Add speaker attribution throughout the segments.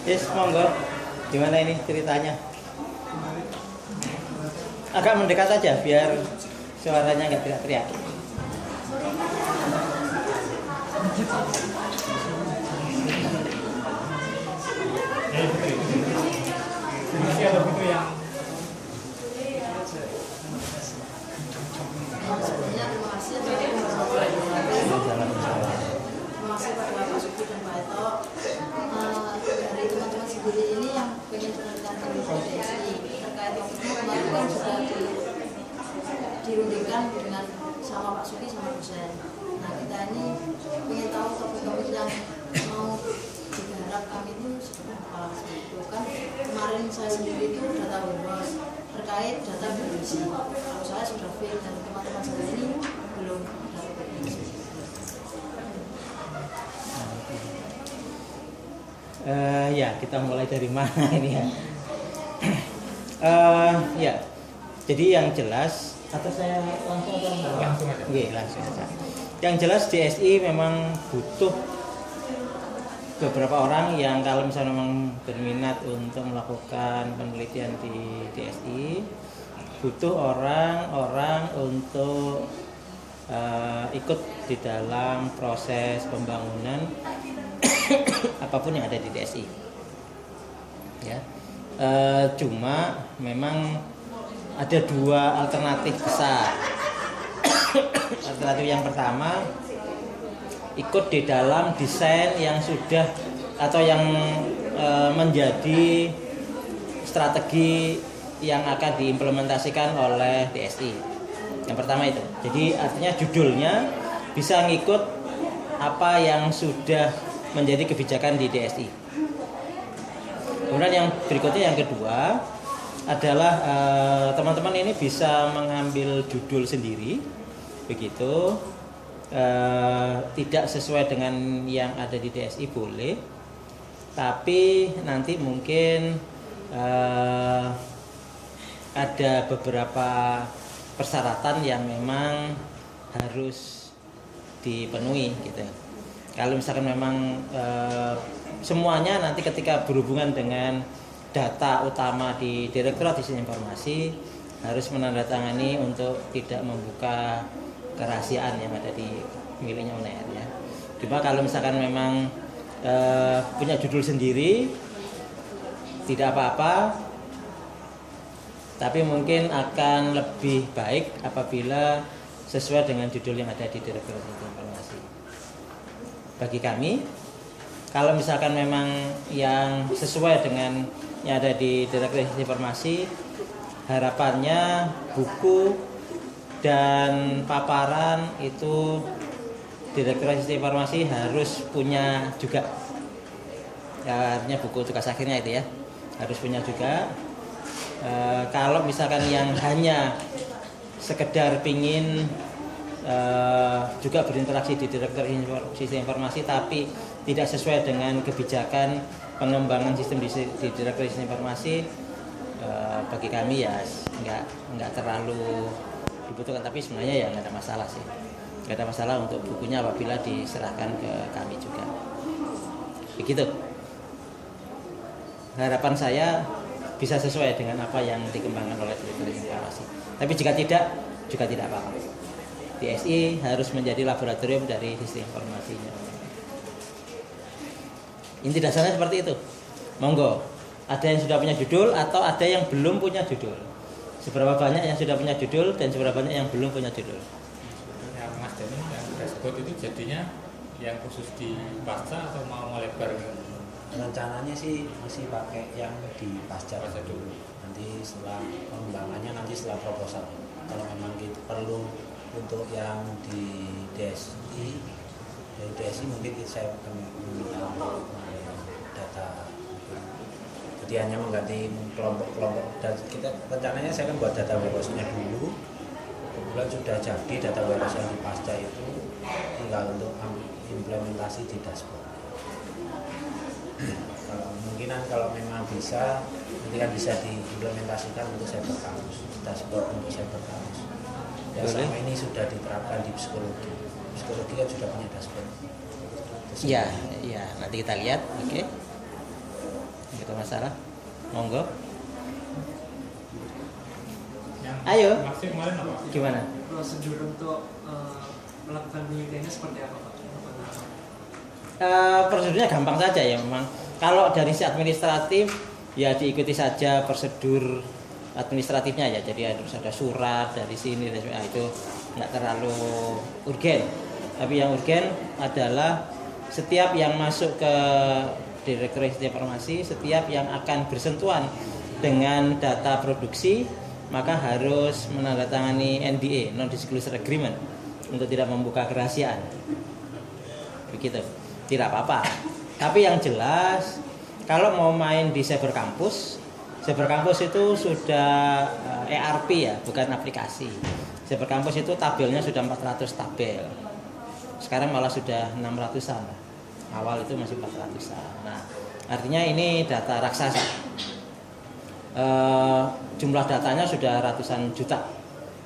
Speaker 1: Yes, monggo. Gimana ini ceritanya? Agak mendekat aja biar suaranya nggak teriak-teriak.
Speaker 2: Sebelumnya terima kasih pada Bapak Suki dan Pak Eto dari teman-teman sendiri ini yang pengen menentukan DSI terkait waktu itu kemarin kan sudah dirundingkan dengan sama Pak Suki sama dosen. Nah kita ini pengen tahu topik-topik yang mau digarap kami itu seperti apa itu kan kemarin saya sendiri itu data warehouse terkait data berisi. Kalau saya sudah fit dan teman-teman saya ini belum dapat berisi.
Speaker 1: Ya, kita mulai dari mana ini ya? Ya, jadi yang jelas atau saya langsung aja? Oke, langsung aja. Yang jelas DSI memang butuh beberapa orang yang kalau misalnya memang berminat untuk melakukan penelitian di DSI, butuh orang-orang untuk ikut di dalam proses pembangunan apapun yang ada di DSI. Ya, cuma memang ada dua alternatif besar. Alternatif yang pertama, ikut di dalam desain yang sudah atau yang menjadi strategi yang akan diimplementasikan oleh DSI. Yang pertama itu. Jadi artinya judulnya bisa ngikut apa yang sudah menjadi kebijakan di DSI. Kemudian yang berikutnya yang kedua adalah teman-teman ini bisa mengambil judul sendiri, begitu tidak sesuai dengan yang ada di DSI boleh, tapi nanti mungkin ada beberapa persyaratan yang memang harus dipenuhi gitu. Kalau misalkan memang semuanya nanti ketika berhubungan dengan data utama di Direktorat Sistem Informasi harus menandatangani untuk tidak membuka kerahasiaan yang ada di miliknya UNER ya. Cuma kalau misalkan memang punya judul sendiri tidak apa-apa, tapi mungkin akan lebih baik apabila sesuai dengan judul yang ada di Direktorat Sistem Informasi. Bagi kami, kalau misalkan memang yang sesuai dengan yang ada di Direktorat Sistem Informasi, harapannya buku dan paparan itu Direktorat Sistem Informasi harus punya juga. Ya, artinya buku tugas akhirnya itu ya harus punya juga. Kalau misalkan yang hanya sekedar pingin juga berinteraksi di Direktorat Sistem Informasi tapi tidak sesuai dengan kebijakan pengembangan sistem di Direktorat Sistem Informasi, bagi kami ya nggak terlalu dibutuhkan, tapi sebenarnya ya nggak ada masalah sih, nggak ada masalah untuk bukunya apabila diserahkan ke kami juga. Begitu. Harapan saya bisa sesuai dengan apa yang dikembangkan oleh Direktorat Informasi. Tapi jika tidak, juga tidak apa-apa. DSI harus menjadi laboratorium dari sistem informasinya. Inti dasarnya seperti itu. Monggo, ada yang sudah punya judul atau ada yang belum punya judul. Seberapa banyak yang sudah punya judul dan seberapa banyak yang belum punya judul.
Speaker 3: Yang Mas Dani yang dashboard itu jadinya yang khusus di pasca atau mau melebar?
Speaker 4: Rencananya sih masih pakai yang di pasca
Speaker 3: dulu.
Speaker 4: Nanti setelah pengembangannya, nanti setelah proposal. Kalau memang gitu perlu untuk yang di DSI, dari DSI mungkin saya akan meminta data. Jadi hanya mengganti kelompok-kelompok, dan kita rencananya saya akan buat data warehouse-nya dulu. Kebetulan sudah jadi data warehouse yang di pasca itu, tinggal untuk implementasi di dashboard. Kalau memang bisa, nanti kan bisa diimplementasikan untuk cyber kampus, dashboard untuk cyber kampus. Yang selama ini sudah diterapkan di psikologi kan sudah punya dashboard.
Speaker 1: Ya, nanti kita lihat, oke. Nggak ada masalah. Monggo.
Speaker 3: Yang
Speaker 1: Ayo.
Speaker 3: maksud kemarin apa?
Speaker 1: Gimana?
Speaker 5: Prosedur untuk melakukan penelitiannya seperti apa Pak?
Speaker 1: Prosedurnya gampang saja ya memang. Kalau dari si administratif ya diikuti saja prosedur administratifnya ya. Jadi harus ada surat dari sini dan sebagainya. Itu nggak terlalu urgen. Tapi yang urgen adalah setiap yang masuk ke Direktorat Informasi, setiap yang akan bersentuhan dengan data produksi, maka harus menandatangani NDA, Non-Disclosure Agreement, untuk tidak membuka kerahasiaan. Begitu. Tidak apa-apa. Tapi yang jelas, kalau mau main di Cyber Campus itu sudah ERP ya, bukan aplikasi. Cyber Campus itu tabelnya sudah 400 tabel. Sekarang malah sudah 600-an. Awal itu masih 400-an. Nah, artinya ini data raksasa. Jumlah datanya sudah ratusan juta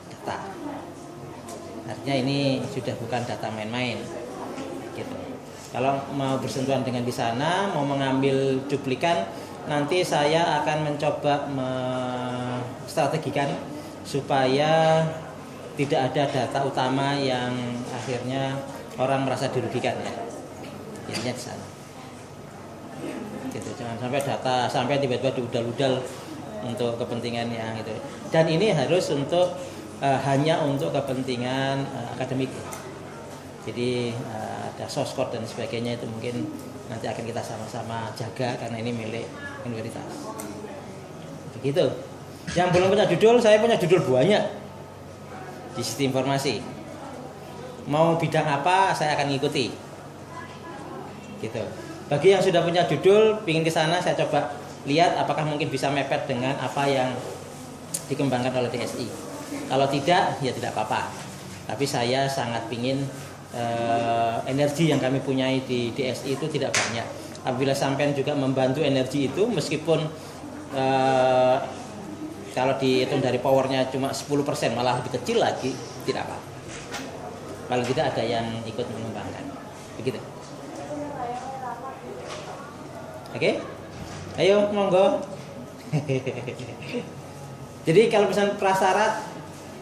Speaker 1: data. Artinya ini sudah bukan data main-main. Gitu. Kalau mau bersentuhan dengan di sana, mau mengambil cuplikan, nanti saya akan mencoba strategikan supaya tidak ada data utama yang akhirnya orang merasa dirugikan ya. Intinya di sana. Gitu, jangan sampai data sampai tiba-tiba diudal-udal untuk kepentingan yang itu. Dan ini harus untuk hanya untuk kepentingan akademik. Jadi ada source code dan sebagainya itu mungkin nanti akan kita sama-sama jaga karena ini milik universitas. Begitu. Yang belum punya judul, saya punya judul banyak di sistem informasi. Mau bidang apa saya akan ngikuti. Gitu. Bagi yang sudah punya judul, pingin ke sana, saya coba lihat apakah mungkin bisa mepet dengan apa yang dikembangkan oleh DSI. Kalau tidak, ya tidak apa-apa. Tapi saya sangat pingin energi yang kami punyai di DSI itu tidak banyak. Apabila sampean juga membantu energi itu, meskipun kalau dihitung dari powernya cuma 10%, malah lebih kecil lagi, tidak apa-apa. Paling tidak ada yang ikut mengembangkan. Begitu. Oke? Ayo, monggo. Jadi kalau misalnya prasyarat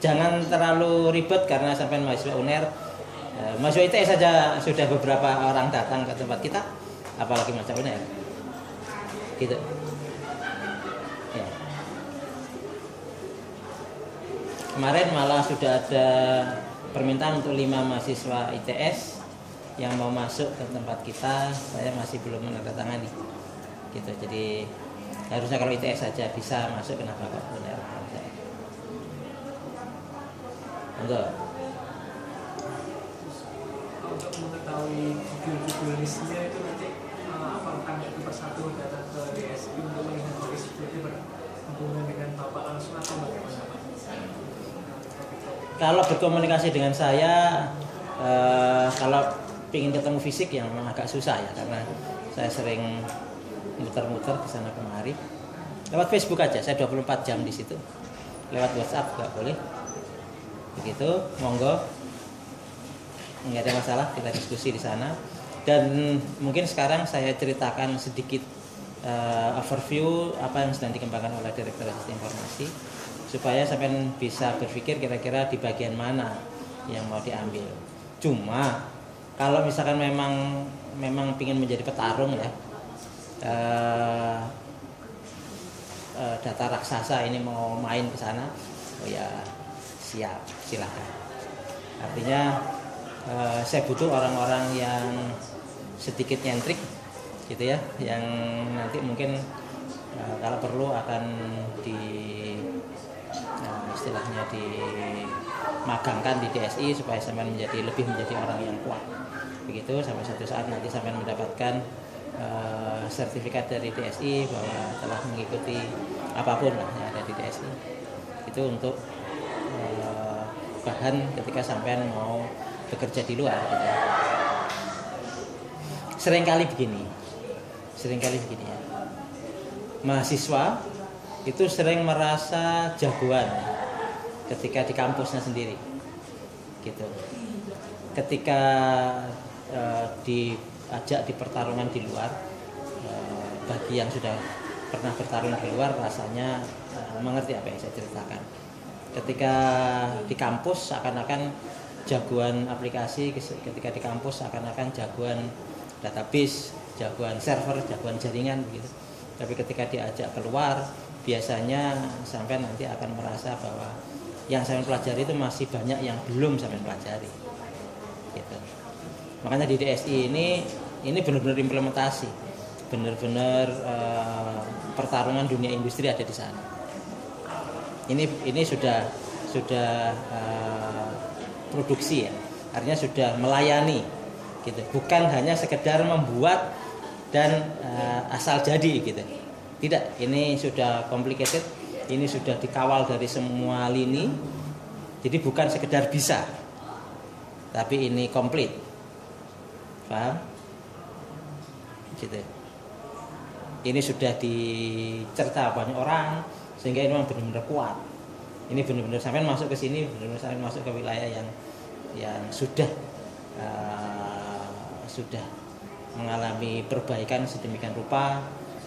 Speaker 1: jangan terlalu ribet karena sampai mahasiswa UNER, mahasiswa ITS saja sudah beberapa orang datang ke tempat kita, apalagi mahasiswa UNER. Gitu. Ya. Kemarin malah sudah ada permintaan untuk 5 mahasiswa ITS yang mau masuk ke tempat kita, saya masih belum menandatangani. Gitu. Jadi harusnya kalau ITS saja bisa masuk, kenapa kok UNER? Enggak.
Speaker 5: Untuk mengetahui judul-judul listnya itu nanti apakah itu persatu datang ke DSI untuk melihat list itu berhubungan dengan Bapak langsung atau bagaimana Pak?
Speaker 1: Kalau berkomunikasi dengan saya, kalau ingin ketemu fisik yang memang agak susah ya, karena saya sering muter-muter ke sana kemari. Lewat Facebook aja, saya 24 jam di situ. Lewat WhatsApp nggak boleh. Begitu, monggo. Nggak ada masalah, kita diskusi di sana. Dan mungkin sekarang saya ceritakan sedikit overview apa yang sedang dikembangkan oleh Direktorat Sistem Informasi, supaya sampai bisa berpikir kira-kira di bagian mana yang mau diambil. Cuma kalau misalkan memang ingin menjadi petarung ya, data raksasa ini mau main ke sana, oh ya siap, silakan. Artinya saya butuh orang-orang yang sedikit nyentrik gitu ya, yang nanti mungkin kalau perlu akan istilahnya dimagangkan di DSI supaya sampai lebih menjadi orang yang kuat. Begitu sampai satu saat nanti sampai mendapatkan sertifikat dari DSI bahwa telah mengikuti apapun lah yang ada di DSI. Itu untuk bahan ketika sampean mau bekerja di luar gitu. Seringkali begini ya, mahasiswa itu sering merasa jagoan ketika di kampusnya sendiri gitu. Ketika diajak di pertarungan di luar, bagi yang sudah pernah bertarung di luar rasanya mengerti apa yang saya ceritakan. Ketika di kampus seakan-akan jagoan aplikasi, ketika di kampus seakan-akan jagoan database, jagoan server, jagoan jaringan begitu. Tapi ketika diajak keluar, biasanya sampai nanti akan merasa bahwa yang saya pelajari itu masih banyak yang belum saya pelajari. Gitu. Makanya di DSI ini benar-benar implementasi, benar-benar pertarungan dunia industri ada di sana. Ini sudah produksi ya, artinya sudah melayani, gitu. Bukan hanya sekedar membuat dan asal jadi gitu. Tidak, ini sudah complicated, ini sudah dikawal dari semua lini. Jadi bukan sekedar bisa, tapi ini komplit. Paham? Gitu. Ini sudah dicerita banyak orang sehingga ini memang benar-benar kuat. Ini benar-benar sampai masuk ke sini, benar-benar sampai masuk ke wilayah yang sudah mengalami perbaikan sedemikian rupa,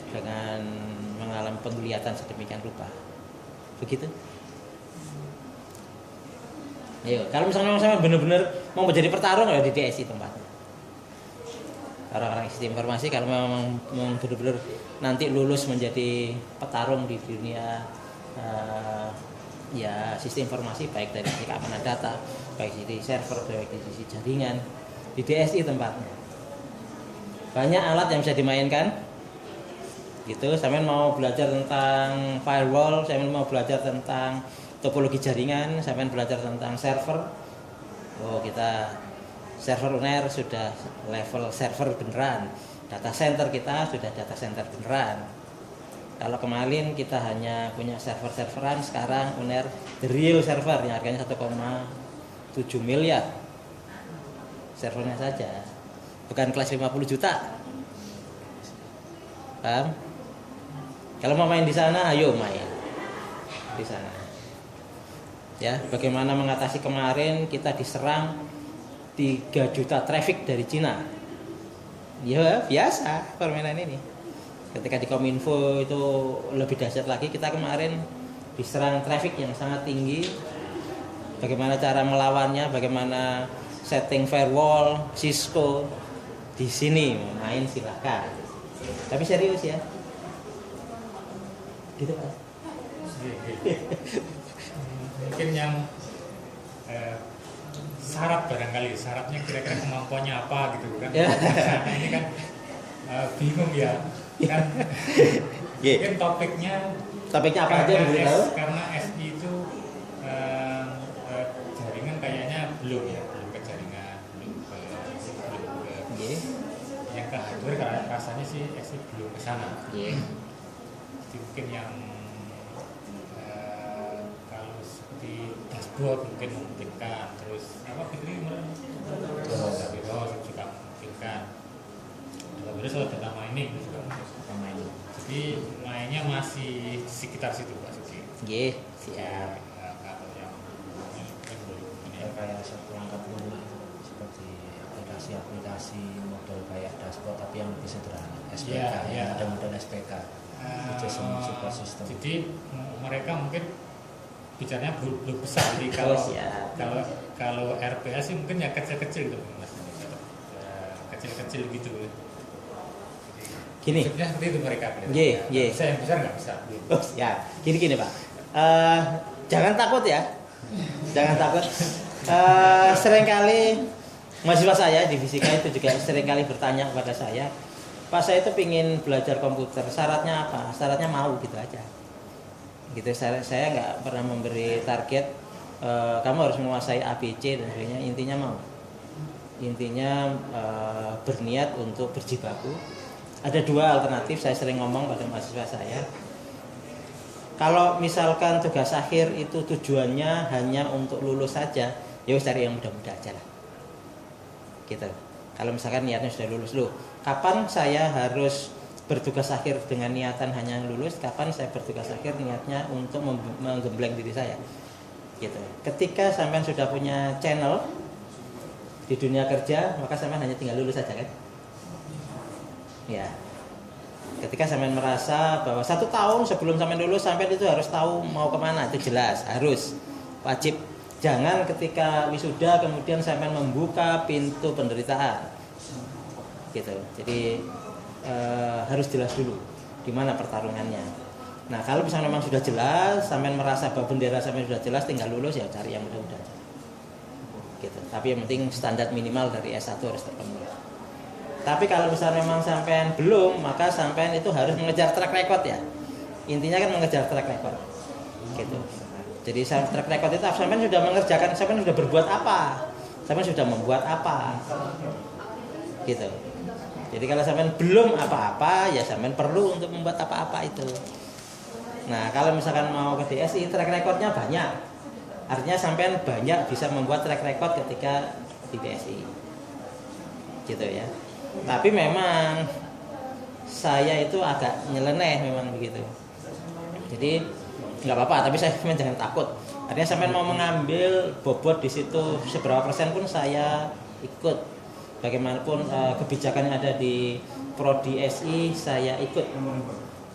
Speaker 1: dengan mengalami penglihatan sedemikian rupa. Begitu. Ayo, kalau misalnya sama benar-benar mau menjadi petarung ya di DSI tempatnya. Orang-orang sistem informasi kalau memang benar-benar nanti lulus menjadi petarung di dunia ya sistem informasi, baik dari sisi keamanan data, baik dari server, baik dari sisi jaringan, di DSI tempatnya. Banyak alat yang bisa dimainkan. Gitu, saya mau belajar tentang firewall, saya mau belajar tentang topologi jaringan, saya belajar tentang server. Oh, kita server UNER sudah level server beneran. Data center kita sudah data center beneran. Kalau kemarin kita hanya punya server-serveran, sekarang UNER the real server yang harganya 1,7 miliar. Servernya saja. Bukan kelas 50 juta. Paham? Kalau mau main di sana, ayo main di sana. Ya, bagaimana mengatasi kemarin kita diserang 3 juta traffic dari Cina. Ya, biasa permainan ini. Ketika di Kominfo itu lebih dahsyat lagi, kita kemarin diserang traffic yang sangat tinggi. Bagaimana cara melawannya, bagaimana setting firewall, Cisco. Di sini main silahkan. Tapi serius ya. Gitu Pak.
Speaker 3: Mungkin yang syarat barangkali, syaratnya kira-kira kemampuannya apa gitu kan. Karena ini kan bingung ya kan. Mungkin topiknya
Speaker 1: apa aja boleh tahu?
Speaker 3: Karena SI itu jaringan kayaknya belum ke jaringan, belum ke yang ke hardware, karena rasanya sih SI belum ke sana. Jadi mungkin yang kalau seperti dashboard mungkin memungkinkan, terus apa Fitri juga memungkinkan. Terus soal data mining juga memungkinkan. Jadi mainnya masih di sekitar situ Pak Suci.
Speaker 1: Siap.
Speaker 3: Kalau yang
Speaker 4: kayak perangkat lunak seperti aplikasi model kayak dashboard tapi yang lebih sederhana, SPK, yang ada model SPK. Support system.
Speaker 3: Jadi mereka mungkin bicaranya belum besar. Jadi kalau RPS sih mungkin yang kecil-kecil gitu Mas. Kecil-kecil gitu.
Speaker 1: Gini.
Speaker 3: Maksudnya seperti itu mereka.
Speaker 1: Saya
Speaker 3: yang besar nggak bisa.
Speaker 1: Oh, ya. Gini Pak. Jangan takut ya. Jangan takut. Seringkali mahasiswa saya di fisika itu juga seringkali bertanya kepada saya, Pak, saya itu pingin belajar komputer, syaratnya apa? Syaratnya mau gitu aja. Gitu, saya nggak pernah memberi target kamu harus menguasai ABC dan sebagainya. Intinya mau. Intinya berniat untuk berjibaku. Ada 2 alternatif, saya sering ngomong pada mahasiswa saya. Kalau misalkan tugas akhir itu tujuannya hanya untuk lulus saja, ya cari yang mudah-mudah aja lah. Gitu. Kalau misalkan niatnya sudah lulus, kapan saya harus bertugas akhir dengan niatan hanya lulus, kapan saya bertugas akhir niatnya untuk menggembleng diri saya. Gitu. Ketika sampean sudah punya channel di dunia kerja, maka sampean hanya tinggal lulus saja kan? Ya. Ketika sampean merasa bahwa 1 tahun sebelum sampean lulus sampean itu harus tahu mau kemana, itu jelas, harus, wajib. Jangan ketika wisuda kemudian sampean membuka pintu penderitaan, gitu. Jadi harus jelas dulu di mana pertarungannya. Nah kalau misalnya memang sudah jelas, sampean merasa bahwa bendera sampean sudah jelas, tinggal lulus ya cari yang mudah-mudah aja. Gitu. Tapi yang penting standar minimal dari S1 harus terpenuhi. Tapi kalau misalnya memang sampean belum, maka sampean itu harus mengejar track record ya. Intinya kan mengejar track record. Gitu. Jadi track record itu sampean sudah mengerjakan, sampean sudah berbuat apa? Sampean sudah membuat apa? Gitu. Jadi kalau sampean belum apa-apa, ya sampean perlu untuk membuat apa-apa itu. Nah, kalau misalkan mau ke DSI, track recordnya banyak. Artinya sampean banyak bisa membuat track record ketika di DSI. Gitu ya. Tapi memang saya itu agak nyeleneh memang begitu. Jadi nggak apa-apa, tapi saya jangan takut. Artinya sampai mau mengambil bobot di situ seberapa persen pun saya ikut. Bagaimanapun kebijakan yang ada di Prodi SI saya ikut.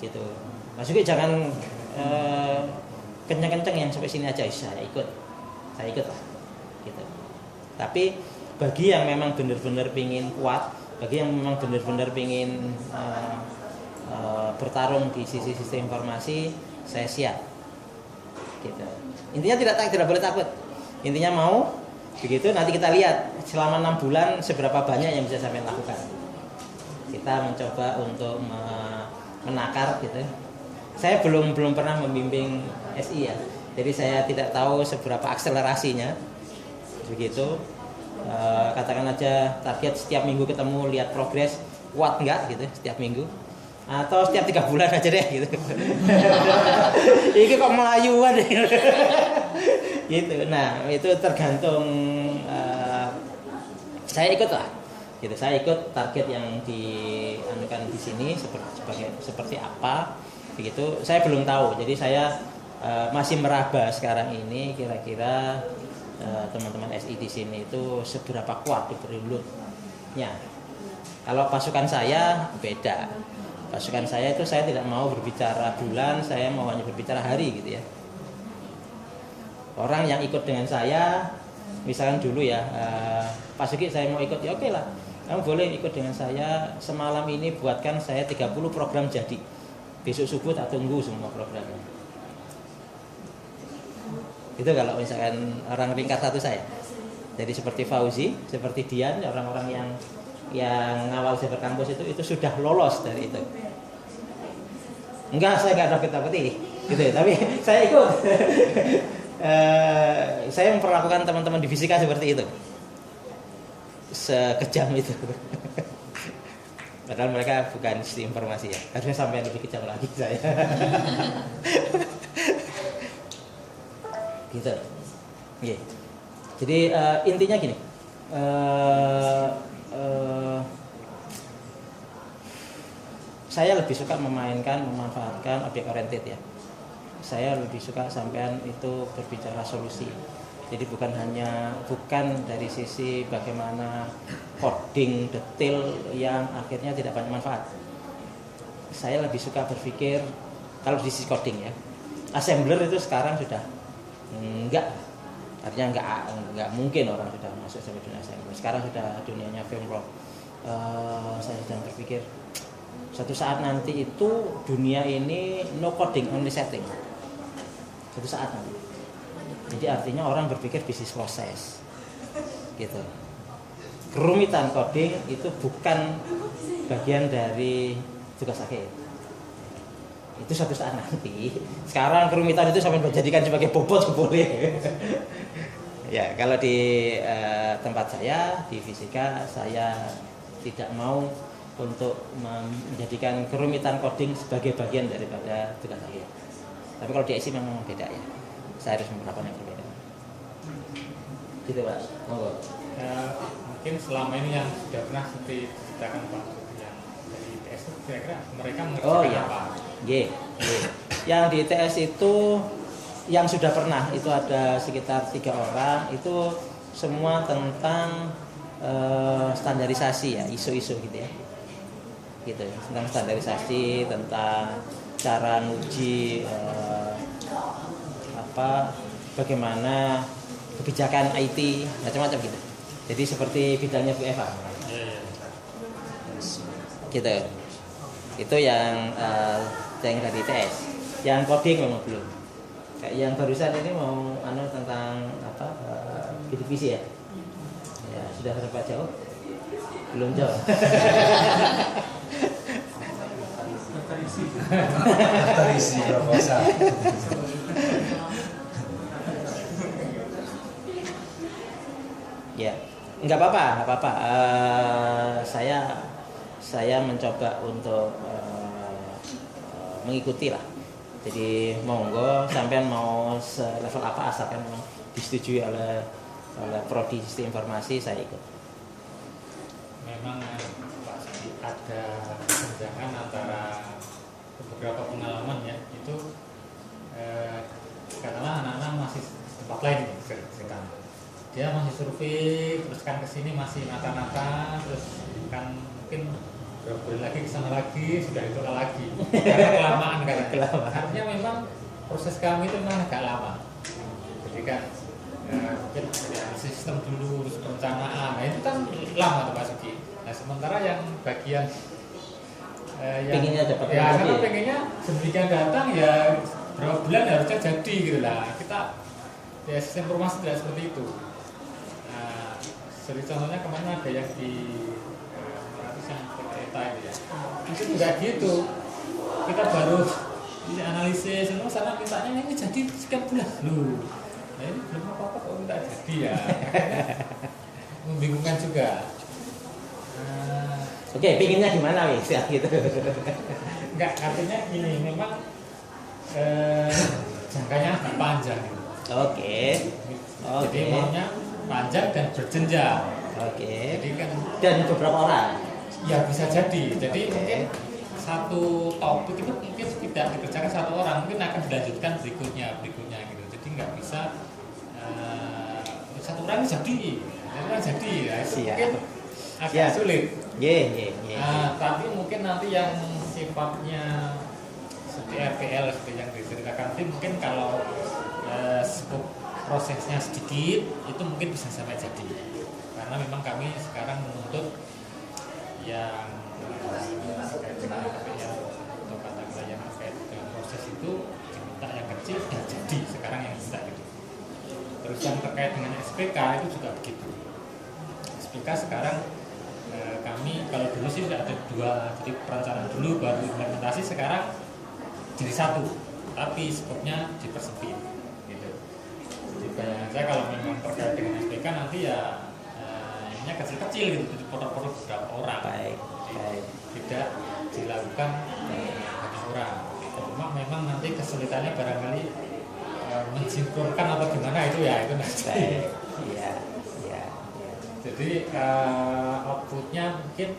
Speaker 1: Gitu. Mas Yuki jangan kenceng-kenceng yang sampai sini aja, saya ikut lah. Gitu. Tapi bagi yang memang benar-benar pingin kuat, bagi yang memang benar-benar pingin bertarung di sisi sistem informasi, saya siap. Gitu. Intinya tidak boleh takut. Intinya mau, begitu nanti kita lihat selama 6 bulan seberapa banyak yang bisa sampai lakukan. Kita mencoba untuk menakar gitu. Saya belum pernah membimbing SI ya. Jadi saya tidak tahu seberapa akselerasinya. Begitu. Katakan aja target setiap minggu ketemu, lihat progres kuat enggak gitu setiap minggu, atau setiap 3 bulan aja deh gitu. Ini kok melayuan gitu. Nah itu tergantung saya ikut lah gitu. Saya ikut target yang dianukan di sini seperti apa begitu. Saya belum tahu, jadi saya masih meraba sekarang ini kira-kira teman-teman SI di sini itu seberapa kuat di load-nya. Kalau pasukan saya beda. Pasukan saya itu saya tidak mau berbicara bulan, saya mau hanya berbicara hari gitu ya. Orang yang ikut dengan saya, misalkan dulu ya, Pak Sugi saya mau ikut, ya oke lah. Kamu boleh ikut dengan saya, semalam ini buatkan saya 30 program jadi. Besok subuh tak tunggu semua programnya. Itu kalau misalkan orang ringkat satu saya. Jadi seperti Fauzi, seperti Dian, orang-orang yang ngawal cyber kampus itu sudah lolos dari itu. Enggak, saya enggak takut-takuti gitu ya, tapi saya ikut. Saya memperlakukan teman-teman di fisika seperti itu. Sekejam itu. Padahal mereka bukan sistem informasi ya. Harusnya sampai lebih kejam lagi saya. Gitu. Yeah. Jadi intinya gini. Saya lebih suka memanfaatkan objek oriented ya. Saya lebih suka sampean itu berbicara solusi. Jadi bukan dari sisi bagaimana coding detail yang akhirnya tidak banyak manfaat. Saya lebih suka berpikir kalau di sisi coding ya. Assembler itu sekarang sudah artinya enggak mungkin orang sudah masuk sampai dunia assembler. Sekarang sudah dunianya framework. Saya sedang berpikir suatu saat nanti itu dunia ini no coding only setting. Suatu saat nanti. Jadi artinya orang berpikir bisnis proses, gitu. Kerumitan coding itu bukan bagian dari tugas akhir. Itu suatu saat nanti. Sekarang kerumitan itu sampai dijadikan sebagai bobot boleh. Ya kalau di tempat saya di fisika saya tidak mau untuk menjadikan kerumitan coding sebagai bagian daripada tugas akhir. Tapi kalau di IC memang beda ya. Saya harus menerapkan yang berbeda. Gitu Pak. Monggo.
Speaker 3: Mungkin selama ini yang sudah pernah seperti ceritakan Pak yang dari ITS kira-kira mereka mengerjakan apa? Yang di ITS itu yang sudah pernah itu ada sekitar 3 orang, itu semua tentang standarisasi ya, ISO gitu ya.
Speaker 1: gitu, tentang standarisasi, tentang cara nguji bagaimana kebijakan IT, macam-macam gitu. Jadi seperti bidangnya Bu Eva. Gitu. Itu yang dari ITS. Yang coding memang belum. Kayak yang barusan ini mau tentang bidik misi ya. Ya, sudah berapa jauh? Belum jauh.
Speaker 4: Terisi proposal.
Speaker 1: Ya, nggak apa-apa. Saya mencoba untuk mengikuti lah. Jadi monggo sampean mau level apa asalkan memang disetujui oleh prodi sistem informasi, saya ikut.
Speaker 3: Memang Pak Sandi, ada kesenjangan antara beberapa pengalaman ya, itu katakanlah anak-anak masih tempat lain nih, sekarang dia masih survei, terus kan kesini masih nata-nata, terus kan mungkin berapa lagi kesana lagi, sudah itu lagi karena kelamaan katanya. Artinya memang proses kami itu memang agak lama. Jadi kan mungkin dari sistem dulu, terus perencanaan, nah itu kan lama tuh Pak Sugi. Nah sementara yang bagian yang
Speaker 1: pengennya cepat
Speaker 3: ya karena pengennya sedemikian datang ya berapa bulan harusnya jadi gitu lah. Kita ya sistem informasi tidak seperti itu. Nah, seperti contohnya kemarin ada yang di itu ya. Itu juga gitu. Kita baru analisis, semua sana mintanya ini jadi sekian bulan. Loh, nah ini belum apa-apa kok minta jadi ya. Membingungkan juga.
Speaker 1: Oke, pinginnya gimana wis ya gitu.
Speaker 3: Enggak, artinya ini memang jangkanya agak panjang gitu.
Speaker 1: Oke.
Speaker 3: Jadi maunya panjang dan berjenjang.
Speaker 1: Oke.
Speaker 3: Jadi kan
Speaker 1: Dan beberapa orang.
Speaker 3: Ya bisa jadi. Jadi mungkin satu topik itu mungkin tidak dikerjakan satu orang, mungkin akan dilanjutkan berikutnya gitu. Jadi nggak bisa satu orang jadi ya, itu mungkin agak sulit. Nah, tapi mungkin nanti yang sifatnya seperti RPL seperti yang diceritakan tim, mungkin kalau skop prosesnya sedikit itu mungkin bisa sampai jadi, karena memang kami sekarang menuntut yang terkait dengan RPL atau katakanlah yang terkait dengan proses itu diminta yang kecil dan jadi sekarang yang bisa gitu. Terus yang terkait dengan SPK itu juga begitu. SPK sekarang kami kalau dulu sih sudah ada dua, jadi perencanaan dulu baru implementasi, sekarang jadi satu, tapi skopnya dipersempit gitu. Jadi bayangan saya kalau memang terkait dengan SPK nanti ya ininya kecil-kecil gitu, dipotong-potong beberapa orang.
Speaker 1: Baik.
Speaker 3: Tidak dilakukan banyak orang. Cuma memang nanti kesulitannya barangkali mensinkronkan atau gimana itu ya itu nanti.
Speaker 1: Iya.
Speaker 3: Jadi outputnya mungkin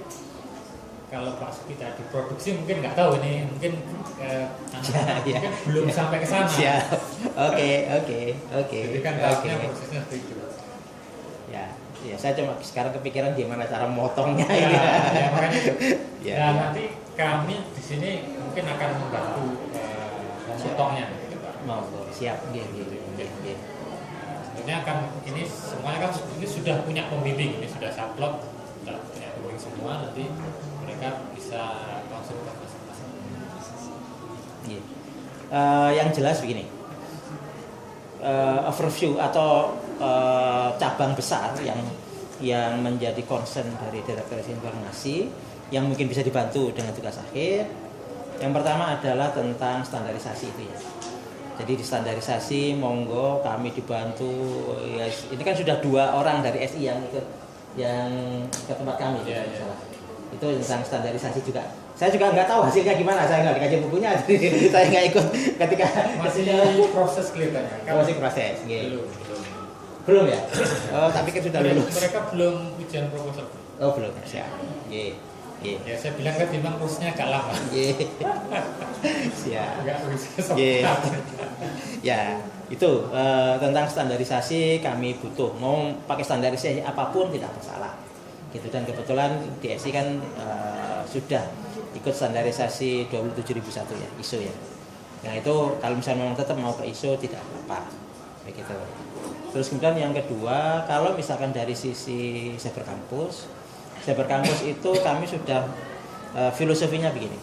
Speaker 3: kalau Pak Suki tadi produksi mungkin nggak tahu ini, mungkin mungkin belum sampai ke sana.
Speaker 1: Oke.
Speaker 3: Jadi kan tahapnya prosesnya seperti itu.
Speaker 1: Ya, saya cuma sekarang kepikiran gimana cara motongnya
Speaker 3: ya, ya makanya itu.
Speaker 1: Ya.
Speaker 3: Nanti kami di sini mungkin akan membantu memotongnya. Gitu, Pak.
Speaker 1: Siap.
Speaker 3: Sebenarnya kan ini semuanya kan ini sudah punya pembimbing, ini sudah saklek, sudah punya pembimbing semua, nanti mereka bisa konsultasi masing-masing.
Speaker 1: Yang jelas begini, overview atau cabang besar yang menjadi concern dari Direktur Informasi yang mungkin bisa dibantu dengan tugas akhir. Yang pertama adalah tentang standarisasi itu ya. Jadi di standarisasi monggo kami dibantu ya, ini kan sudah 2 orang dari SI yang ikut yang ke tempat kami itu tentang standarisasi juga. Saya juga nggak tahu hasilnya gimana, saya nggak dikasih bukunya, jadi saya nggak ikut ketika
Speaker 3: masih proses kelihatannya.
Speaker 1: Masih proses, belum ya? Oh, tapi kan sudah lulus.
Speaker 3: Mereka belum ujian proposal.
Speaker 1: Oh belum, siap.
Speaker 3: Ya saya bilang kan memang prosesnya agak lama.
Speaker 1: Siap.
Speaker 3: Enggak
Speaker 1: Ya, itu tentang standarisasi kami butuh. Mau pakai standarisasi apapun tidak masalah. Gitu, dan kebetulan DSI kan sudah ikut standarisasi 27001 ya, ISO ya. Nah itu kalau misalnya memang tetap mau ke ISO tidak apa-apa, begitu. Terus kemudian yang kedua, kalau misalkan dari sisi Cyber Campus itu kami sudah filosofinya begini.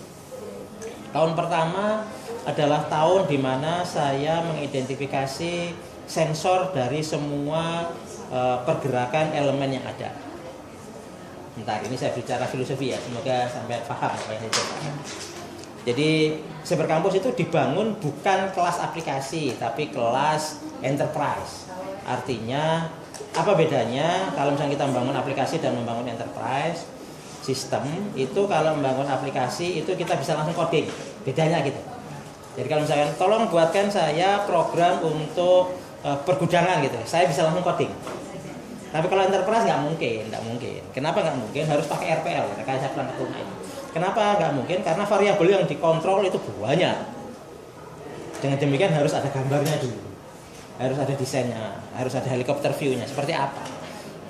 Speaker 1: Tahun pertama adalah tahun di mana saya mengidentifikasi sensor dari semua pergerakan elemen yang ada. Bentar, ini saya bicara filosofi ya, semoga sampai paham apa yang saya katakan. Jadi Cyber Campus itu dibangun bukan kelas aplikasi, tapi kelas enterprise. Artinya apa bedanya kalau misalnya kita membangun aplikasi dan membangun enterprise sistem? Itu kalau membangun aplikasi itu kita bisa langsung coding, bedanya gitu. Jadi kalau misalnya tolong buatkan saya program untuk pergudangan gitu, saya bisa langsung coding. Tapi kalau enterprise nggak mungkin. Kenapa nggak mungkin? Harus pakai RPL, kayak saya pernah ketemu ini. Kenapa nggak mungkin? Karena variabel yang dikontrol itu banyak. Dengan demikian harus ada gambarnya dulu, harus ada desainnya, harus ada helikopter view-nya seperti apa,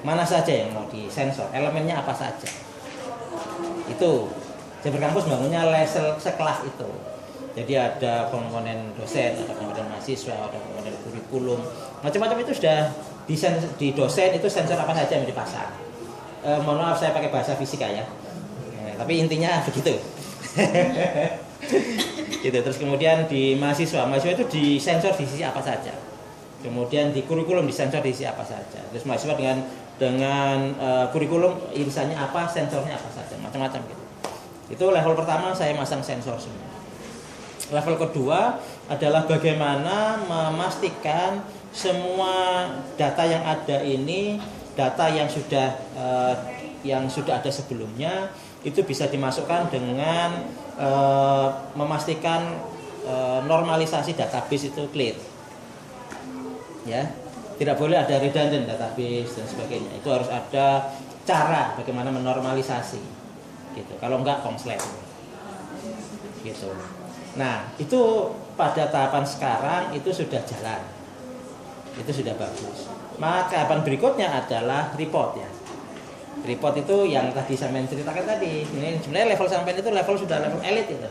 Speaker 1: mana saja yang mau disensor, elemennya apa saja. Itu Cyber Campus bangunnya level sekelas itu. Jadi ada komponen dosen, ada komponen mahasiswa, ada komponen kurikulum, macam-macam itu sudah desain di dosen itu sensor apa saja yang dipasang. Mohon maaf saya pakai bahasa fisika ya. Tapi intinya begitu. Gitu. Terus kemudian di mahasiswa itu disensor di sisi apa saja. Kemudian di kurikulum disensor di sisi apa saja. Terus mahasiswa dengan kurikulum irisannya apa, sensornya apa saja, macam-macam gitu. Itu level pertama saya masang sensor semua. Level kedua adalah bagaimana memastikan semua data yang ada ini, data yang sudah ada sebelumnya itu bisa dimasukkan dengan memastikan normalisasi database itu clear. Ya, tidak boleh ada redundant database dan sebagainya. Itu harus ada cara bagaimana menormalisasi. Gitu. Kalau enggak konslet. Gitu. Nah, itu pada tahapan sekarang itu sudah jalan. Itu sudah bagus. Maka tahapan berikutnya adalah report ya. Report itu yang tadi saya ceritakan tadi. Ini sebenarnya level sampai itu level sudah level elite itu.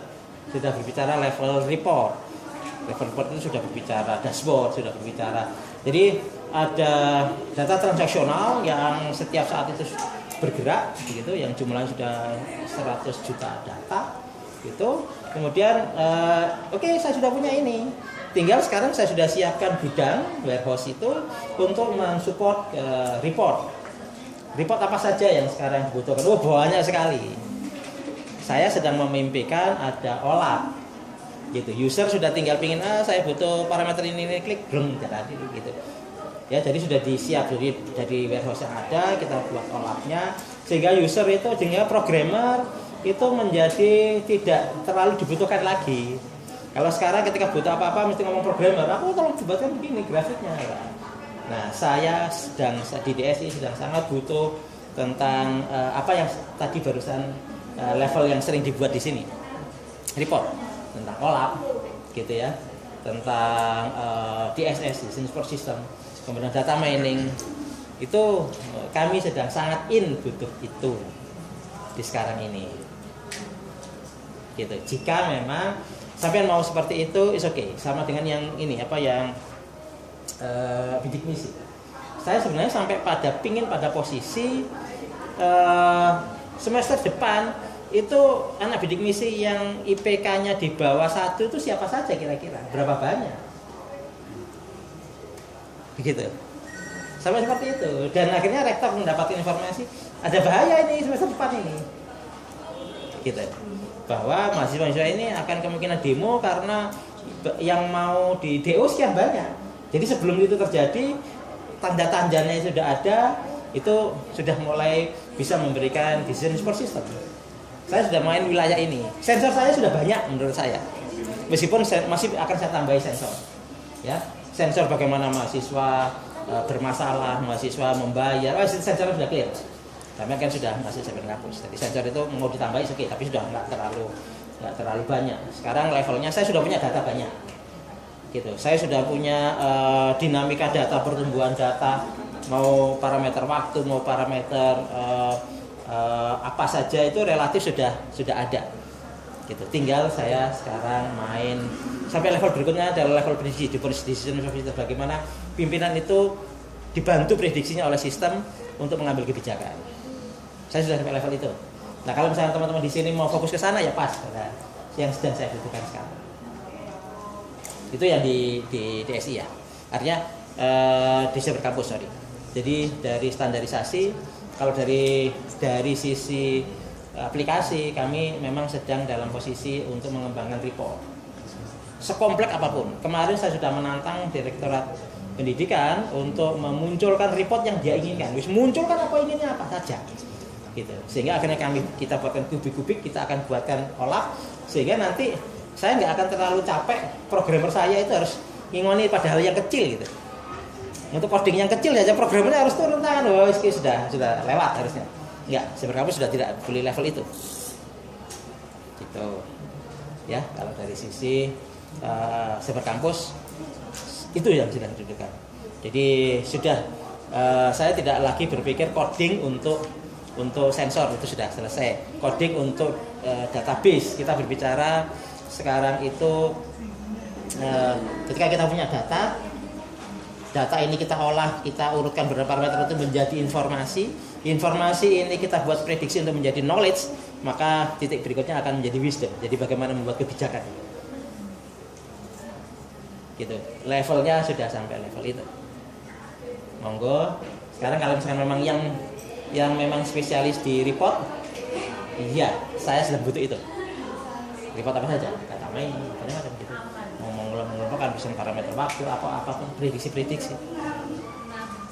Speaker 1: Sudah berbicara level report. Level report itu sudah berbicara dashboard, sudah berbicara. Jadi ada data transaksional yang setiap saat itu bergerak begitu, yang jumlahnya sudah 100 juta data gitu. Kemudian oke, saya sudah punya ini. Tinggal sekarang saya sudah siapkan gudang warehouse itu untuk mensupport report. Report apa saja yang sekarang dibutuhkan? Oh, banyak sekali. Saya sedang memimpikan ada OLAP. Gitu. User sudah tinggal pingin saya butuh parameter ini klik belum jadi gitu. Ya, jadi sudah disiap dari warehouse yang ada, kita buat OLAP-nya sehingga user itu sehingga programmer itu menjadi tidak terlalu dibutuhkan lagi. Kalau sekarang ketika butuh apa-apa mesti ngomong programmer, aku tolong dibuatkan begini grafiknya. Nah, saya sedang di DSI sedang sangat butuh tentang apa yang tadi barusan level yang sering dibuat di sini. Report tentang OLAP gitu ya. Tentang DSS, Business Support System, kemudian data mining. Itu kami sedang sangat butuh itu di sekarang ini. Gitu. Jika memang sampai mau seperti itu, is okay. Sama dengan yang ini yang bidik misi. Saya sebenarnya sampai pada posisi semester depan itu anak bidik misi yang IPK-nya di bawah 1 itu siapa saja kira-kira? Berapa banyak? Begitu. Sampai seperti itu. Dan akhirnya rektor mendapatkan informasi ada bahaya ini semester depan ini. Gitu. Bahwa mahasiswa ini akan kemungkinan demo karena yang mau di DO sekian banyak. Jadi sebelum itu terjadi, tanda-tandanya sudah ada, itu sudah mulai bisa memberikan decision support system. Saya sudah main wilayah ini. Sensor saya sudah banyak menurut saya. Meskipun masih akan saya tambahi sensor. Ya, sensor bagaimana mahasiswa bermasalah, mahasiswa membayar. Sensor sudah clear. Tapi kan sudah masih Cyber Campus. Jadi sensor itu mau ditambahi oke, tapi sudah nggak terlalu banyak. Sekarang levelnya saya sudah punya data banyak. Gitu. Saya sudah punya dinamika data, pertumbuhan data, mau parameter waktu, mau parameter apa saja itu relatif sudah ada. Gitu. Tinggal saya sekarang main sampai level berikutnya adalah level prediksi, decision facilitator, bagaimana pimpinan itu dibantu prediksinya oleh sistem untuk mengambil kebijakan. Saya sudah sampai level itu. Nah, kalau misalnya teman-teman di sini mau fokus ke sana ya pas, nah, yang sedang saya butuhkan sekarang. Itu yang di DSI ya. Artinya di cyber kampus, sorry. Jadi dari standarisasi, kalau dari sisi aplikasi kami memang sedang dalam posisi untuk mengembangkan report sekompleks apapun. Kemarin saya sudah menantang Direktorat Pendidikan untuk memunculkan report yang dia inginkan. Wis munculkan apa inginnya apa saja, gitu. Sehingga akhirnya kita buatkan kubik-kubik, kita akan buatkan olap, sehingga nanti saya nggak akan terlalu capek. Programmer saya itu harus ngingoni pada hal yang kecil, gitu. Untuk coding yang kecil saja programmernya harus turun tangan. Oh, sudah lewat harusnya. Enggak, cyber kampus sudah tidak boleh level itu. Gitu. Ya, kalau dari sisi cyber kampus itu yang sedang didudukan. Jadi sudah saya tidak lagi berpikir coding untuk sensor, itu sudah selesai. Coding untuk database, kita berbicara sekarang itu ketika kita punya data ini kita olah, kita urutkan beberapa parameter itu menjadi informasi ini kita buat prediksi untuk menjadi knowledge, maka titik berikutnya akan menjadi wisdom. Jadi bagaimana membuat kebijakan, gitu. Levelnya sudah sampai level itu. Monggo. Sekarang kalau misalnya memang yang memang spesialis di report, iya, saya sedang butuh itu. Report apa saja? Data main, macam-macam gitu. Ngomong-ngomong bisa parameter waktu, apapun, prediksi.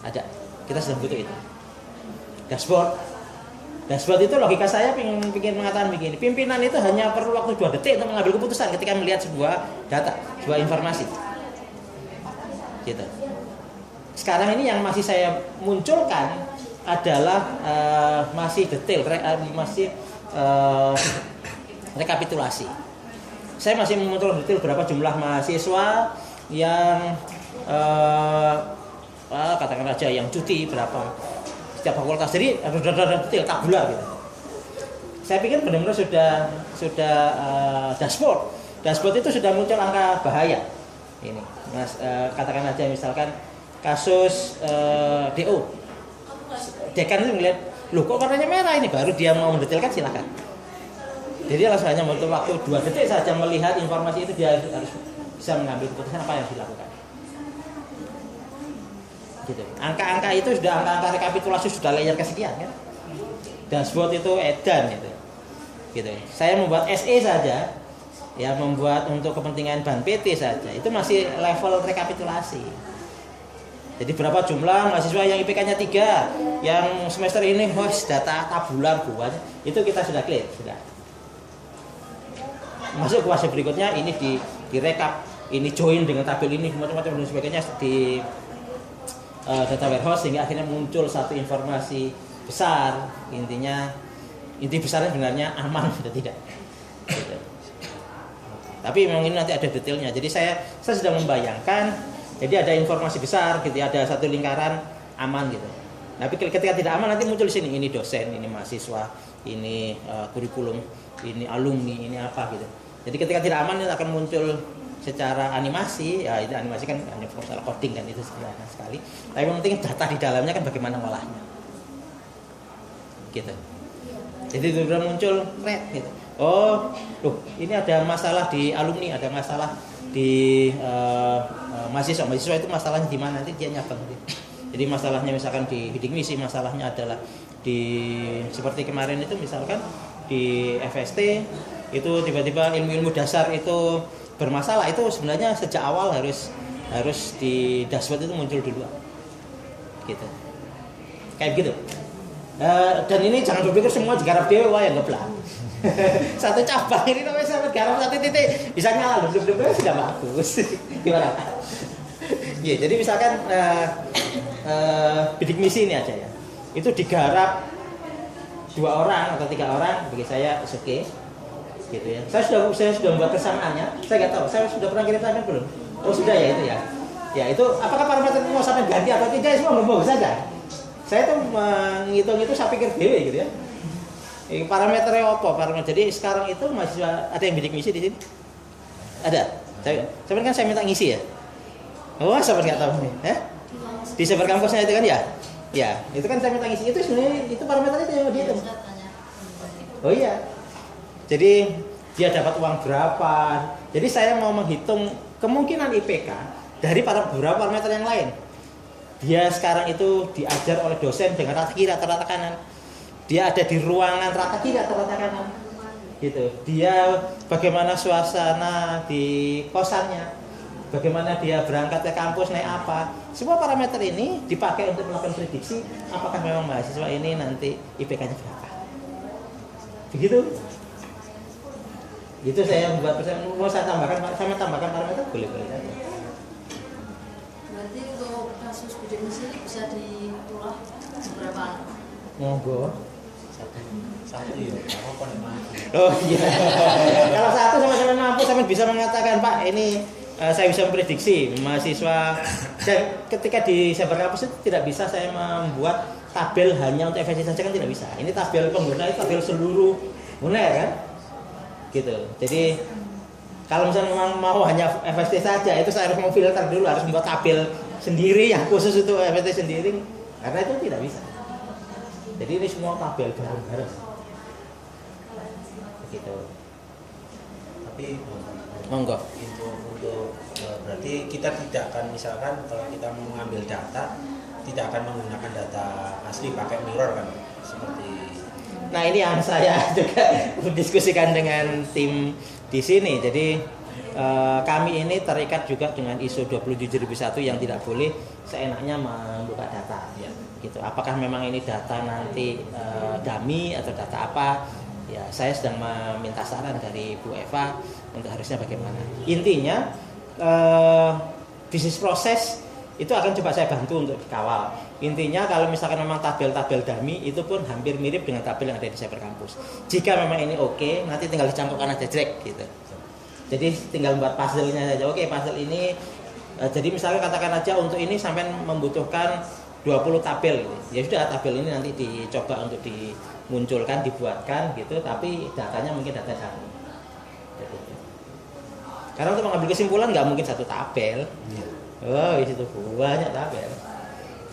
Speaker 1: Ada. Kita sedang butuh itu. Dashboard itu logika saya ingin mengatakan begini. Pimpinan itu hanya perlu waktu 2 detik untuk mengambil keputusan ketika melihat sebuah data, sebuah informasi. Gitu. Sekarang ini yang masih saya munculkan adalah masih detail, masih rekapitulasi. Saya masih memunculkan detail berapa jumlah mahasiswa yang katakan aja yang cuti berapa setiap fakultas. Jadi ada detail tabular gitu. Saya pikir benar-benar sudah dashboard itu sudah muncul angka bahaya. Ini Mas, katakan aja misalkan kasus DO. Dekan itu melihat, loh kok warnanya merah ini, baru dia mau mendetailkan silakan. Jadi langsung hanya butuh waktu 2 detik saja melihat informasi itu, dia harus bisa mengambil keputusan apa yang dilakukan. Gitu. Angka-angka itu sudah angka-angka rekapitulasi sudah layer kesekian kan. Dashboard itu edan gitu. Gitu. Saya membuat SE saja, ya membuat untuk kepentingan ban PT saja, itu masih level rekapitulasi. Jadi berapa jumlah mahasiswa yang IPK-nya 3, yang semester ini data tabular buat, itu kita sudah clear, sudah. Masuk ke fase berikutnya, ini direkap, ini join dengan tabel ini, macam-macam dan sebagainya di data warehouse, sehingga akhirnya muncul satu informasi besar. Inti besarnya sebenarnya aman atau tidak. Gitu. Tapi memang ini nanti ada detailnya. Jadi saya sedang membayangkan, jadi ada informasi besar gitu, ada satu lingkaran aman gitu. Tapi ketika tidak aman nanti muncul di sini, ini dosen, ini mahasiswa, ini kurikulum, ini alumni, ini apa gitu. Jadi ketika tidak aman itu akan muncul secara animasi, ya itu animasi kan hanya masalah coding kan, itu sederhana sekali. Tapi yang penting data di dalamnya kan bagaimana ngolahnya. Gitu. Jadi sudah muncul red gitu. Oh, loh, ini ada masalah di alumni, ada masalah di mahasiswa itu masalahnya di mana, nanti dia nyabang. Jadi masalahnya misalkan di bidik misi, masalahnya adalah di seperti kemarin itu misalkan di FST itu tiba-tiba ilmu-ilmu dasar itu bermasalah, itu sebenarnya sejak awal harus di dashboard itu muncul duluan. Gitu. Kayak gitu. Dan ini jangan berpikir semua digarap dewe wah ya ngeblak. Satu cabang ini namanya sampai garap satu titik bisa nyala, belum sudah bagus. Gimana? Ya, jadi misalkan bidik misi ini aja ya, itu digarap 2 orang atau 3 orang, bagi saya oke, gitu ya. Saya sudah membuat kesamaannya. Saya nggak tahu, saya sudah pernah kirim sampai belum? Oh sudah ya itu ya. Ya itu apakah parameter mau sampai ganti atau tidak, semua bagus saja. Saya tuh menghitung itu saya pikir dewe gitu ya. Parameternya apa? Parameter. Jadi sekarang itu mahasiswa ada yang bidik misi di sini? Ada. Tapi kan saya minta ngisi ya. Oh, sahabat nggak tahu nih, di Cyber Kampusnya itu kan ya? Ya, itu kan saya minta ngisi. Itu sebenarnya itu parameternya itu yang dihitung. Oh iya. Jadi dia dapat uang berapa. Jadi saya mau menghitung kemungkinan IPK dari beberapa parameter yang lain. Dia sekarang itu diajar oleh dosen dengan rata kiri atau rata kanan. Dia ada di ruangan rata kiri atau rata kanan. Gitu. Dia bagaimana suasana di kosannya, bagaimana dia berangkat ke kampus naik apa. Semua parameter ini dipakai untuk melakukan prediksi apakah memang mahasiswa ini nanti IPK-nya berapa. Begitu. Itu saya membuat mau saya tambahkan parameter boleh saja.
Speaker 2: Berarti untuk kasus bidik misi ini bisa ditulah berapa anak?
Speaker 1: Monggo.
Speaker 4: Satu ya, apa
Speaker 1: Oh iya. Kalau satu sama-sama mampu, sama bisa mengatakan Pak ini saya bisa memprediksi mahasiswa. Dan ketika di Cyber Kampus itu tidak bisa saya membuat tabel hanya untuk FSC saja kan tidak bisa. Ini tabel pengguna itu tabel seluruh guna ya kan? Gitu. Jadi kalau misalnya memang mau hanya FSC saja itu saya harus memfilter dulu, harus membuat tabel sendiri yang khusus untuk FSC sendiri karena itu tidak bisa. Jadi ini semua tabel bareng-bareng. Gitu. Tapi
Speaker 4: monggo untuk berarti kita tidak akan misalkan kalau kita mau mengambil data tidak akan menggunakan data asli pakai mirror kan seperti.
Speaker 1: Nah ini yang saya juga diskusikan dengan tim di sini. Jadi kami ini terikat juga dengan ISO 27001 yang tidak boleh seenaknya membuka data. Ya. Gitu. Apakah memang ini data nanti dummy atau data apa? Ya, saya sedang meminta saran dari Bu Eva untuk harusnya bagaimana. Intinya bisnis proses itu akan coba saya bantu untuk dikawal. Intinya kalau misalkan memang tabel-tabel dummy itu pun hampir mirip dengan tabel yang ada di Cyber Kampus. Jika memang ini oke, nanti tinggal dicangkokkan aja drag gitu. Jadi tinggal buat puzzle-nya saja. Oke, puzzle ini jadi misalnya katakan aja untuk ini sampai membutuhkan 20 tabel gitu. Ya sudah tabel ini nanti dicoba untuk dimunculkan, dibuatkan gitu, tapi datanya mungkin data satu. Karena untuk mengambil kesimpulan nggak mungkin satu tabel. Oh, itu banyak tabel.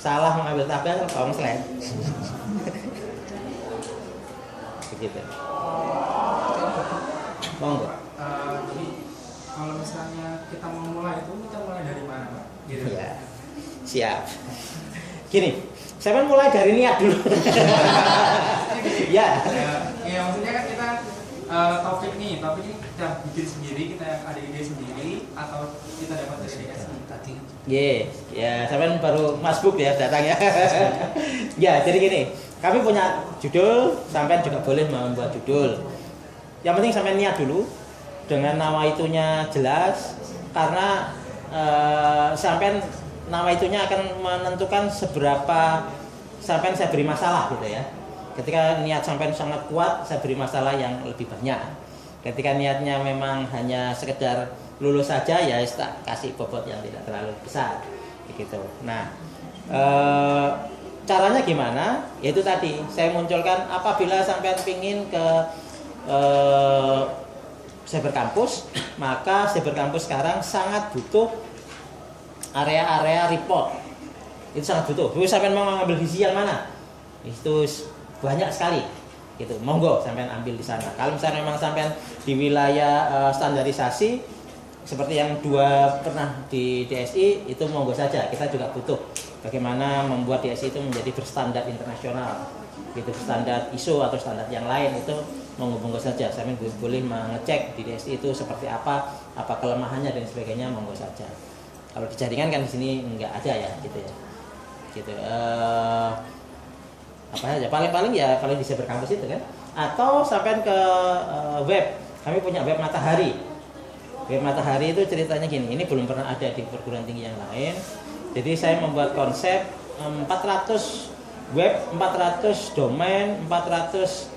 Speaker 1: Salah mengambil tabel konslet. Begitu. Monggo.
Speaker 5: Jadi kalau misalnya kita mau mulai itu kita mulai dari mana, Pak? Gitu.
Speaker 1: Ya. Siap. Gini, saya mulai dari niat dulu. Ya.
Speaker 5: Ya maksudnya kan kita topik ini kita bikin sendiri, kita ada ide sendiri atau kita dapat dari DSI tadi.
Speaker 1: Ya, sampean baru masbuk ya datang ya. Ya, jadi gini, kami punya judul, sampean juga boleh membuat judul. Yang penting sampean niat dulu dengan nama itunya jelas karena sampean nama itunya akan menentukan seberapa sampean saya beri masalah gitu ya. Ketika niat sampean sangat kuat, saya beri masalah yang lebih banyak. Ketika niatnya memang hanya sekedar lulus saja, ya tak kasih bobot yang tidak terlalu besar, gitu. Nah, caranya gimana? Yaitu tadi saya munculkan apabila sampean pingin ke Cyber Kampus, maka Cyber Kampus sekarang sangat butuh area-area report. Itu sangat butuh. Terus sampean mau ngambil visi yang mana? Itu banyak sekali. Gitu. Monggo sampean ambil di sana. Kalau misalnya memang sampean di wilayah standarisasi seperti yang dua pernah di DSI, itu monggo saja. Kita juga butuh bagaimana membuat DSI itu menjadi berstandar internasional. Gitu, standar ISO atau standar yang lain itu monggo saja. Sampean boleh mengecek di DSI itu seperti apa kelemahannya dan sebagainya, monggo saja. Kalau di jaringan kan di sini enggak ada ya, gitu ya. Gitu. Apa saja? Paling ya kalau di Cyber Kampus itu kan. Atau sampai ke web. Kami punya web Matahari. Web Matahari itu ceritanya gini. Ini belum pernah ada di perguruan tinggi yang lain. Jadi saya membuat konsep 400 web, 400 domain, 400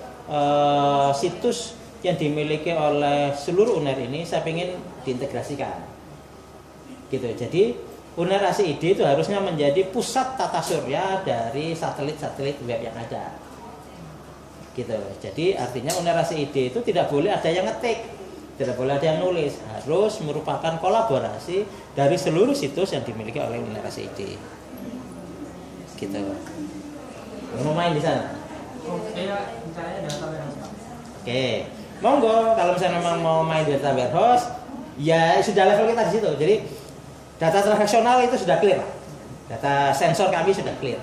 Speaker 1: situs yang dimiliki oleh seluruh UNER ini saya ingin diintegrasikan. Gitu. Jadi UNER ASIID itu harusnya menjadi pusat tata surya dari satelit-satelit web yang ada. gitu. Jadi artinya Unerasi ID itu tidak boleh ada yang ngetik, tidak boleh ada yang nulis, harus merupakan kolaborasi dari seluruh situs yang dimiliki oleh Unerasi ID. Gitu. Mau main di sana?
Speaker 5: Oke, misalnya data warehouse.
Speaker 1: Oke, monggo kalau misalnya memang mau main di data warehouse, ya sudah level kita di situ. Jadi data transaksional itu sudah clear, data sensor kami sudah clear.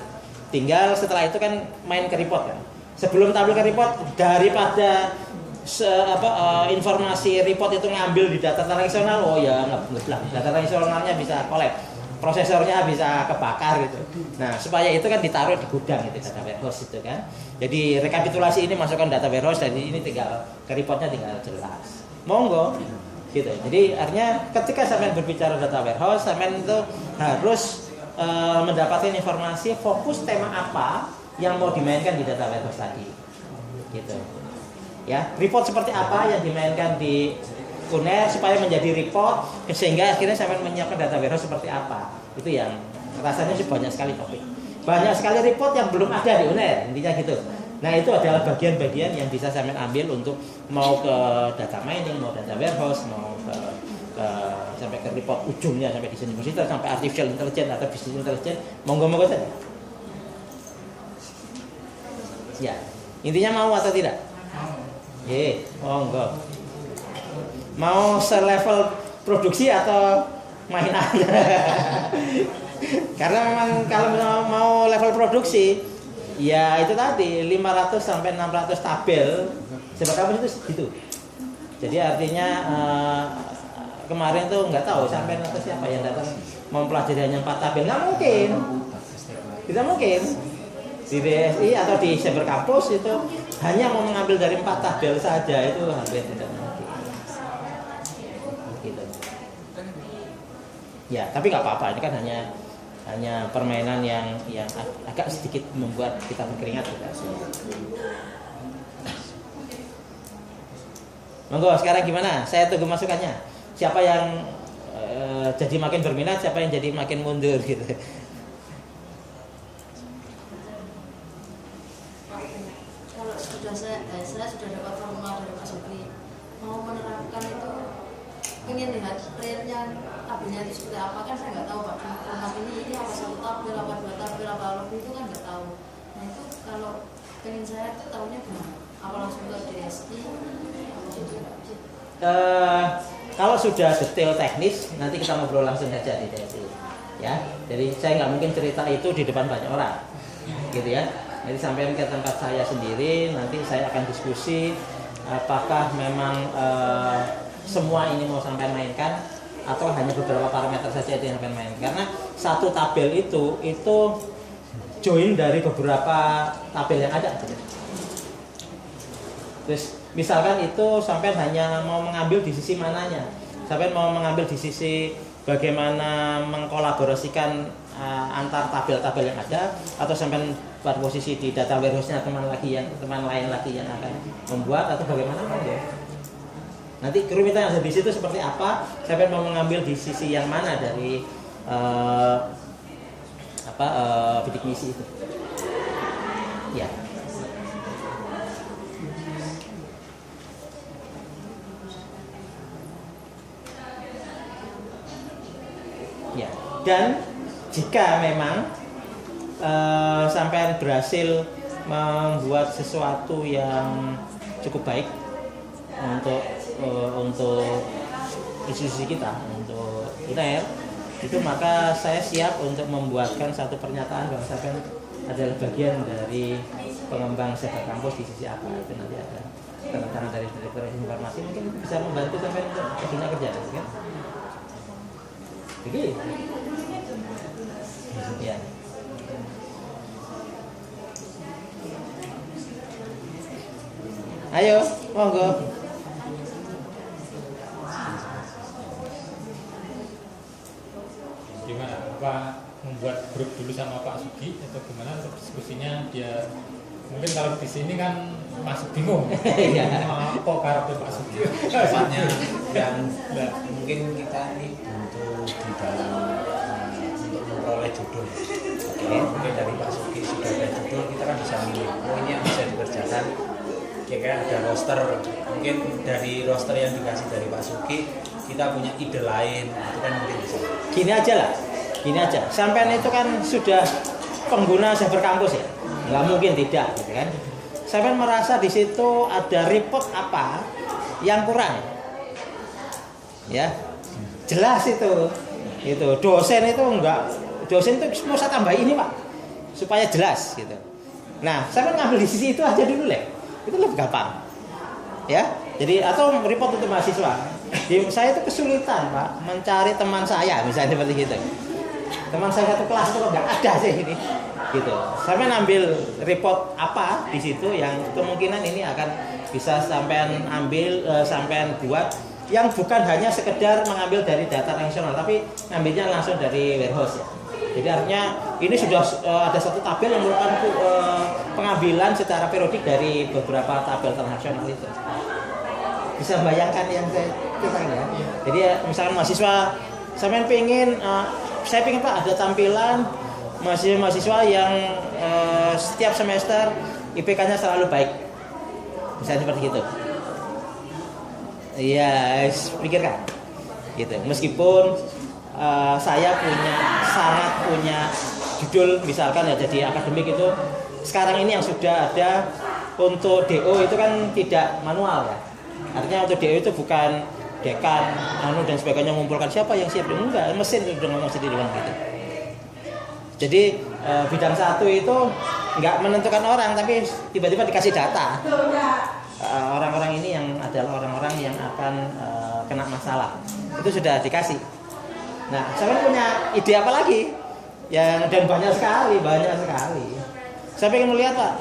Speaker 1: Tinggal setelah itu kan main ke report kan. Sebelum tampil ke report, daripada informasi report itu ngambil di data transaksional, oh ya nggak, data transaksionalnya bisa collapse, prosesornya bisa kebakar gitu. Nah supaya itu kan ditaruh di gudang itu data warehouse itu kan. Jadi rekapitulasi ini masukkan data warehouse, dan ini tinggal ke reportnya tinggal jelas. Monggo gitu. Jadi artinya ketika sampean berbicara data warehouse, sampean itu harus mendapatkan informasi fokus tema apa yang mau dimainkan di data warehouse tadi, gitu. Ya, report seperti apa yang dimainkan di Uner supaya menjadi report, sehingga akhirnya sampai menyiapkan data warehouse seperti apa. Itu yang rasanya sih banyak sekali topik, banyak sekali report yang belum ada di Uner, intinya gitu. Nah itu adalah bagian-bagian yang bisa sampai ambil untuk mau ke data mining, mau data warehouse, mau ke sampai ke report ujungnya sampai di universitas, sampai artificial intelligence atau business intelligence, monggo saja. Ya, intinya mau atau tidak? Monggo. Mau selevel produksi atau mainan? Karena memang kalau mau level produksi, ya itu tadi 500 sampai 600 tabel sebab kamu itu gitu. Jadi artinya kemarin tuh nggak tahu sampai atau siapa yang datang mempelajari hanya 4 tabel, nggak mungkin, tidak mungkin. Di BSI atau di Cyber Campus itu hanya mau mengambil dari 4 tabel saja, itu hampir tidak mungkin. Gitu. Ya, tapi nggak apa-apa, ini kan hanya permainan yang agak sedikit membuat kita berkeringat juga. Monggo, sekarang gimana? Saya tunggu masukannya. Siapa yang jadi makin berminat, siapa yang jadi makin mundur gitu.
Speaker 2: Kalau saya sudah dapat formula dari Pak Sugri, mau menerapkan itu ingin lihat realnya tabelnya itu seperti apa, kan saya nggak tahu Pak. Format ini apa 1 tabel, apa 2 tabel, apa lebih, itu kan nggak tahu. Nah itu kalau pengen saya itu tahunya gimana? Apa langsung ke DSI?
Speaker 1: Kalau sudah detail teknis, nanti kita ngobrol langsung saja di DSI. Ya, jadi saya nggak mungkin cerita itu di depan banyak orang, gitu ya. Jadi sampai ke tempat saya sendiri, nanti saya akan diskusi apakah memang semua ini mau sampai mainkan atau hanya beberapa parameter saja yang sampai mainkan. Karena satu tabel itu join dari beberapa tabel yang ada. Terus misalkan itu sampai hanya mau mengambil di sisi mananya, sampai mau mengambil di sisi bagaimana mengkolaborasikan antar tabel-tabel yang ada, atau sampai pada posisi di data warehouse-nya teman lain lagi yang akan membuat, atau bagaimana ya. Nanti kerumitan yang ada di situ seperti apa, sampai mau mengambil di sisi yang mana dari bidik misi itu. Ya. Ya, dan jika memang sampai berhasil membuat sesuatu yang cukup baik untuk institusi kita, untuk UNER, itu maka saya siap untuk membuatkan satu pernyataan bahwa sampai adalah bagian dari pengembang Cyber Campus di sisi apa. Itu nanti ada tanda tangan dari Direktur Informasi, mungkin bisa membantu sampai untuk dunia kerja, kan? Begitu. Ya. Ayo, monggo.
Speaker 3: Gimana? Apa membuat grup dulu sama Pak Sugi atau gimana untuk diskusinya? Dia mungkin kalau di sini kan masih bingung. Apa karakter Pak Sugi?
Speaker 4: Sifatnya yang mungkin kita ini butuh di dalam untuk memperoleh judul. Oke, mungkin dari Pak Sugi sudah ada judul, kita kan bisa milih. Oh ini yang bisa dikerjakan kira-kira ada roster, mungkin dari roster yang dikasih dari Pak Suki kita punya ide lain, itu kan mungkin bisa.
Speaker 1: Gini aja lah, gini aja. Sampean itu kan sudah pengguna Cyber Kampus ya, nggak mungkin tidak, gitu kan? Sampean merasa di situ ada report apa yang kurang, ya? Jelas itu dosen itu enggak, dosen itu mau saya tambah ini Pak, supaya jelas gitu. Nah, sampean ngambil di sisi itu aja dulu lah, itu lebih gampang, ya. Jadi atau report untuk mahasiswa. Saya itu kesulitan Pak mencari teman saya misalnya seperti gitu. Teman saya satu kelas itu nggak ada sih ini, gitu. Sampai ambil report apa di situ yang kemungkinan ini akan bisa sampean ambil, sampean buat yang bukan hanya sekedar mengambil dari data nasional, tapi ngambilnya langsung dari warehouse ya. Jadi artinya ini sudah ada satu tabel yang merupakan pengambilan secara periodik dari beberapa tabel internasional itu. Bisa bayangkan yang saya ceritakan ya. Jadi misalkan mahasiswa sampean pengen saya pengen Pak ada tampilan mahasiswa yang setiap semester IPK-nya selalu baik. Misalnya seperti itu. Iya, pikirkan. Gitu. Meskipun saya punya judul misalkan ya jadi akademik itu sekarang ini yang sudah ada untuk DO itu kan tidak manual ya. Artinya untuk DO itu bukan dekan, dan sebagainya mengumpulkan siapa yang siap, enggak, mesin sudah ngomong sendiri gitu. Jadi bidang satu itu nggak menentukan orang, tapi tiba-tiba dikasih data. Orang-orang ini yang adalah orang-orang yang akan kena masalah, itu sudah dikasih. Nah, saya punya ide apa lagi? Dan banyak sekali. Saya pengen melihat Pak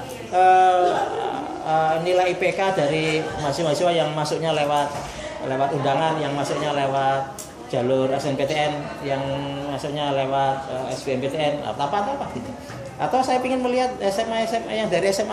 Speaker 1: nilai IPK dari mahasiswa yang masuknya lewat undangan, yang masuknya lewat jalur SNPTN, yang masuknya lewat SBMPTN, apa gitu. Atau saya ingin melihat SMA yang dari SMA